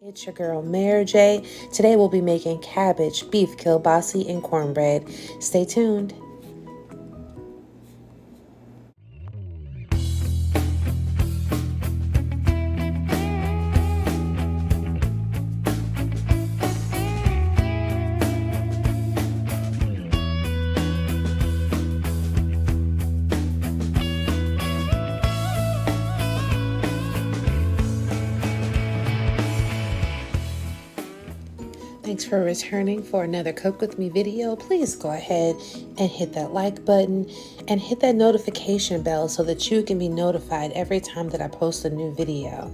It's your girl Mary J. Today we'll be making cabbage, beef, kielbasa, and cornbread. Stay tuned. Thanks for returning for another Cook With Me video. Please go ahead and hit that like button and hit that notification bell so that you can be notified every time that I post a new video.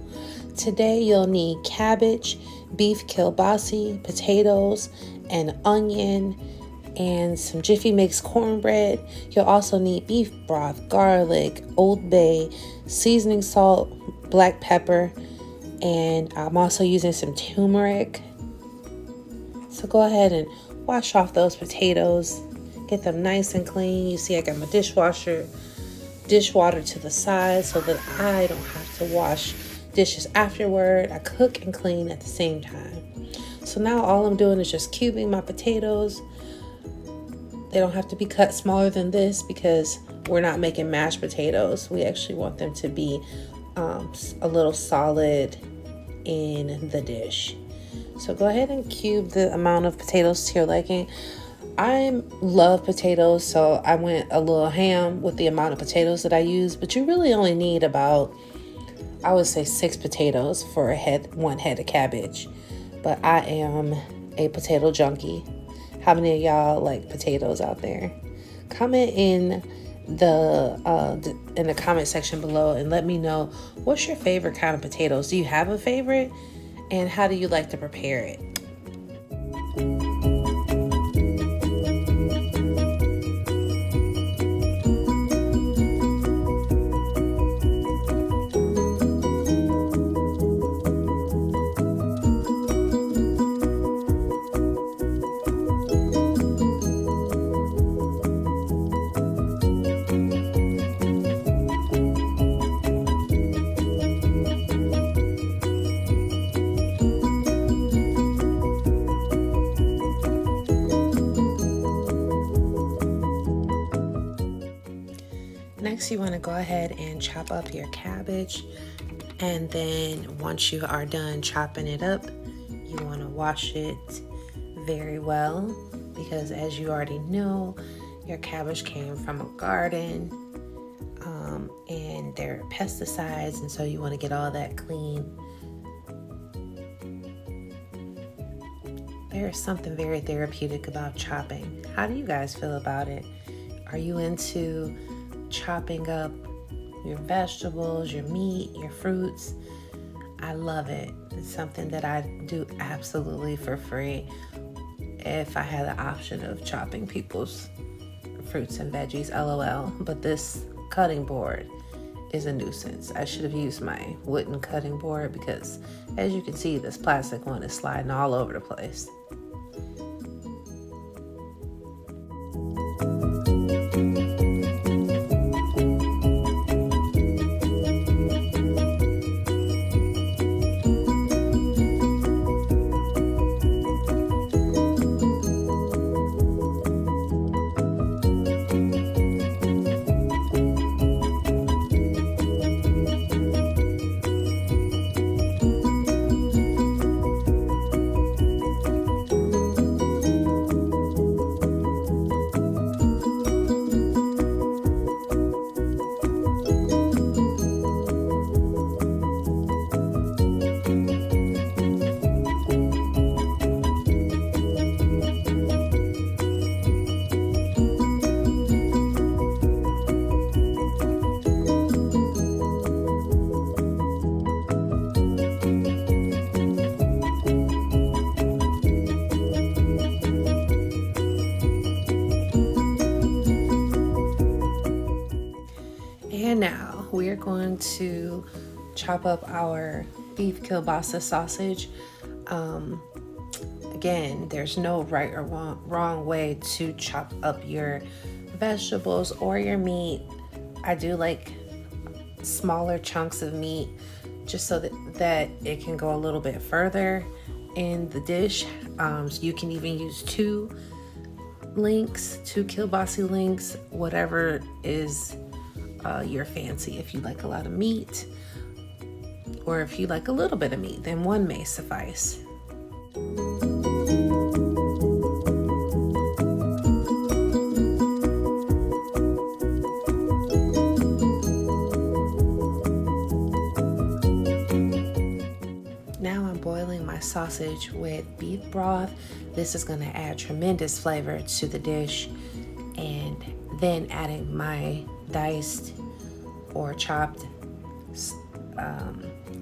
Today you'll need cabbage, beef kielbasa, potatoes, an onion, and some Jiffy Mix cornbread. You'll also need beef broth, garlic, Old Bay, seasoning salt, black pepper, and I'm also using some turmeric. So go ahead and wash off those potatoes, get them nice and clean. You see I got my dishwater to the side so that I don't have to wash dishes afterward. I cook and clean at the same time. So now all I'm doing is just cubing my potatoes. They don't have to be cut smaller than this because we're not making mashed potatoes. We actually want them to be a little solid in the dish. So go ahead and cube the amount of potatoes to your liking. I love potatoes, so I went a little ham with the amount of potatoes that I use, but you really only need about, I would say 6 potatoes for one head of cabbage. But I am a potato junkie. How many of y'all like potatoes out there? Comment in the comment section below and let me know what's your favorite kind of potatoes. Do you have a favorite? And how do you like to prepare it? Next, you want to go ahead and chop up your cabbage, and then once you are done chopping it up, you want to wash it very well because, as you already know, your cabbage came from a garden and there are pesticides, and so you want to get all that clean. There is something very therapeutic about chopping. How do you guys feel about it? Are you into chopping up your vegetables, your meat, your fruits? I love it. It's something that I do absolutely for free if I had the option of chopping people's fruits and veggies, LOL. But this cutting board is a nuisance. I should have used my wooden cutting board because, as you can see, this plastic one is sliding all over the place. And now we are going to chop up our beef kielbasa sausage. Again, there's no right or wrong way to chop up your vegetables or your meat. I do like smaller chunks of meat just so that it can go a little bit further in the dish. So you can even use two kielbasa links, whatever is your fancy. If you like a lot of meat, or if you like a little bit of meat, then one may suffice. Now I'm boiling my sausage with beef broth. This is going to add tremendous flavor to the dish. And then adding my diced or chopped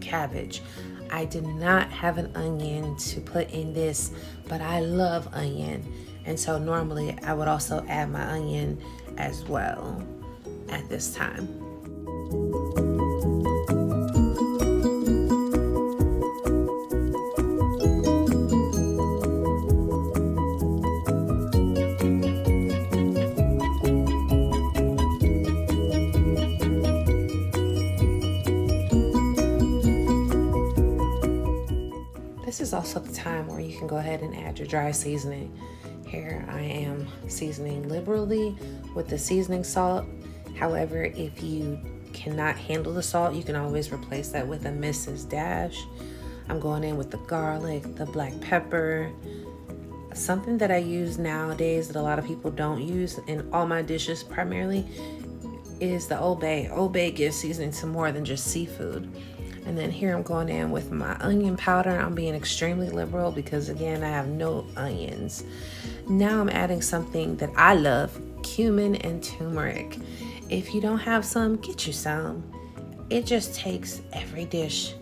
cabbage. I did not have an onion to put in this, but I love onion. And so normally I would also add my onion as well at this time. This is also the time where you can go ahead and add your dry seasoning. Here I am seasoning liberally with the seasoning salt. However, if you cannot handle the salt, you can always replace that with a Mrs. Dash. I'm going in with the garlic, the black pepper. Something that I use nowadays that a lot of people don't use in all my dishes primarily is the Old Bay. Old Bay gives seasoning to more than just seafood. And then here I'm going in with my onion powder. I'm being extremely liberal because, again, I have no onions. Now I'm adding something that I love, cumin and turmeric. If you don't have some, get you some. It just takes every dish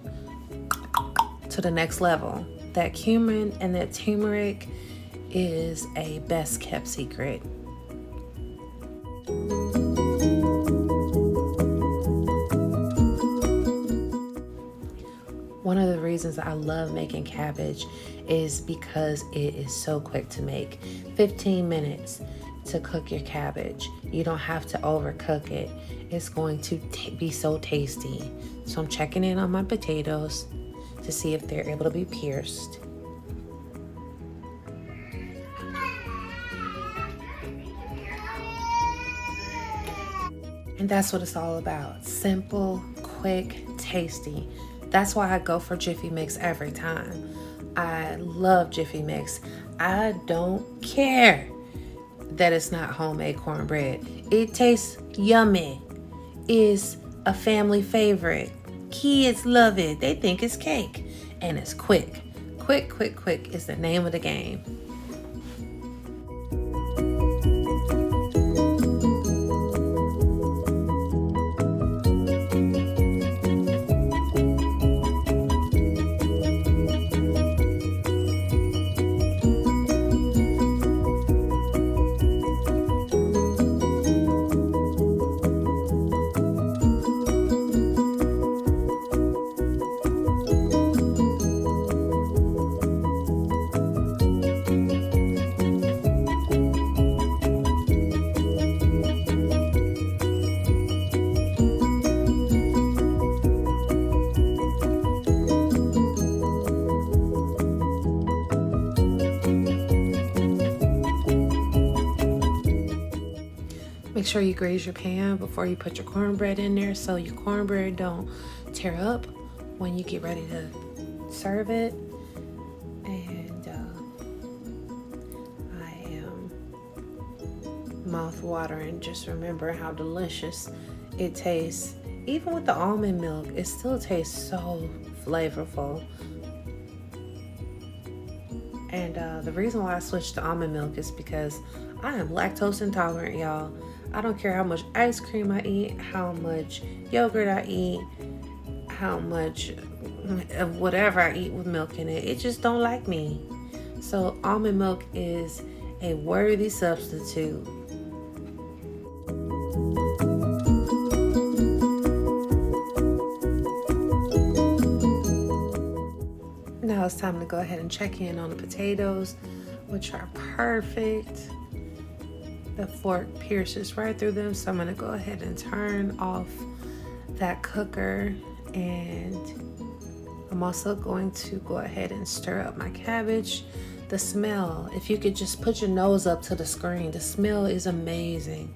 to the next level. That cumin and that turmeric is a best kept secret. One of the reasons I love making cabbage is because it is so quick to make. 15 minutes to cook your cabbage. You don't have to overcook it. It's going to be so tasty. So I'm checking in on my potatoes to see if they're able to be pierced. And that's what it's all about. Simple, quick, tasty. That's why I go for Jiffy Mix every time. I love Jiffy Mix. I don't care that it's not homemade cornbread. It tastes yummy. It's a family favorite. Kids love it. They think it's cake. And it's quick. Quick, quick, quick is the name of the game. Make sure you graze your pan before you put your cornbread in there so your cornbread don't tear up when you get ready to serve it. And I am mouth-watering. Just remember how delicious it tastes. Even with the almond milk, it still tastes so flavorful. And the reason why I switched to almond milk is because I am lactose intolerant, y'all. I don't care how much ice cream I eat, how much yogurt I eat, how much of whatever I eat with milk in it. It just don't like me. So almond milk is a worthy substitute. Now it's time to go ahead and check in on the potatoes, which are perfect. The fork pierces right through them, so I'm going to go ahead and turn off that cooker and I'm also going to go ahead and stir up my cabbage. The smell, if you could just put your nose up to the screen, the smell is amazing.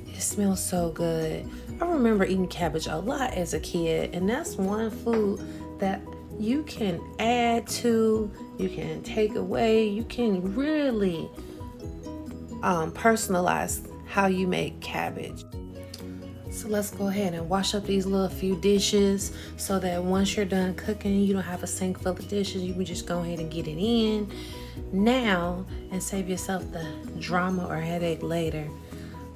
It smells so good. I remember eating cabbage a lot as a kid, and that's one food that you can add to, you can take away, you can really personalize how you make cabbage. So let's go ahead and wash up these little few dishes so that once you're done cooking, you don't have a sink full of dishes. You can just go ahead and get it in now and save yourself the drama or headache later.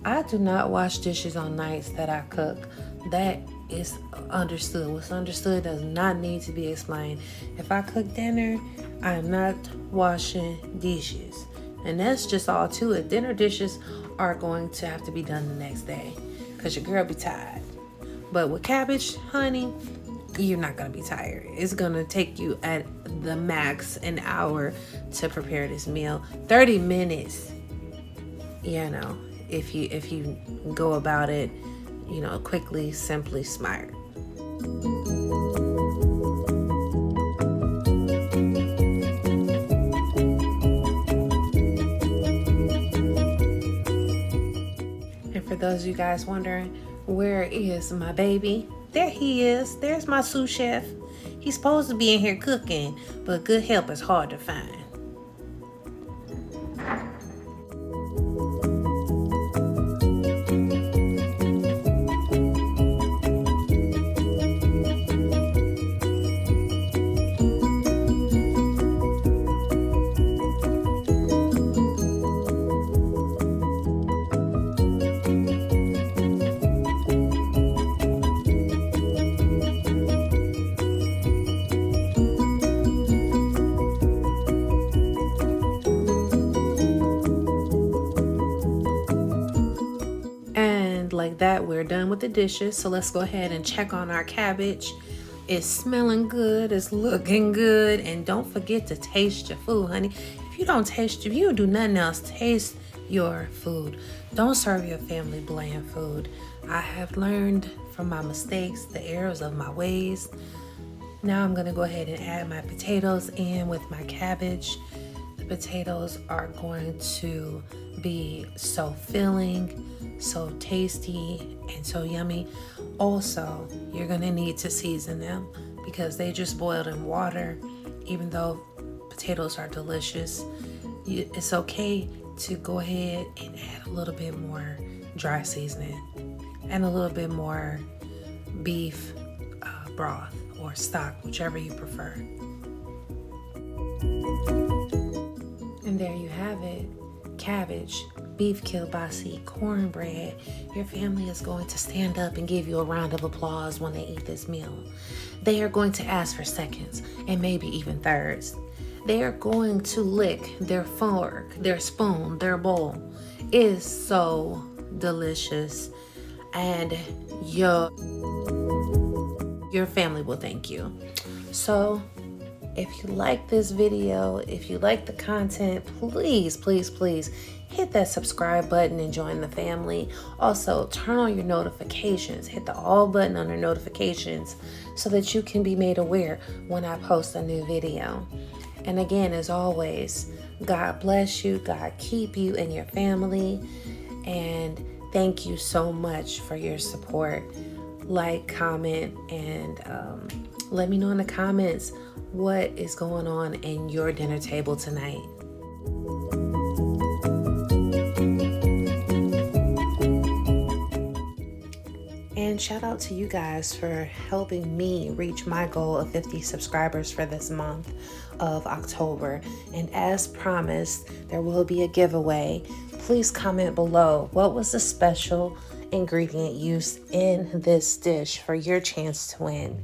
I do not wash dishes on nights that I cook. That is understood. What's understood does not need to be explained. If I cook dinner, I am not washing dishes. And that's just all to it. Dinner dishes are going to have to be done the next day because your girl be tired. But with cabbage, honey, you're not going to be tired. It's going to take you at the max an hour to prepare this meal. 30 minutes, if you go about it, quickly, simply, smart. And for those of you guys wondering, where is my baby? There he is. There's my sous chef. He's supposed to be in here cooking, but good help is hard to find. Like that, we're done with the dishes. So let's go ahead and check on our cabbage. It's smelling good, it's looking good, and don't forget to taste your food, honey. If you do nothing else, taste your food. Don't serve your family bland food. I have learned from my mistakes, the errors of my ways. Now I'm gonna go ahead and add my potatoes in with my cabbage. The potatoes are going to be so filling, so tasty, and so yummy. Also, you're gonna need to season them because they just boiled in water. Even though potatoes are delicious, it's okay to go ahead and add a little bit more dry seasoning and a little bit more beef broth or stock, whichever you prefer. And there you have it. Cabbage, beef kielbasa, cornbread. Your family is going to stand up and give you a round of applause when they eat this meal. They are going to ask for seconds and maybe even thirds. They are going to lick their fork, their spoon, their bowl. It is so delicious, and your family will thank you. So if you like this video, if you like the content, please, please, please hit that subscribe button and join the family. Also, turn on your notifications. Hit the all button under notifications so that you can be made aware when I post a new video. And again, as always, God bless you, God keep you and your family. And thank you so much for your support. Like, comment, and let me know in the comments what is going on in your dinner table tonight. And shout out to you guys for helping me reach my goal of 50 subscribers for this month of October. And as promised, there will be a giveaway. Please comment below what was the special ingredient used in this dish for your chance to win.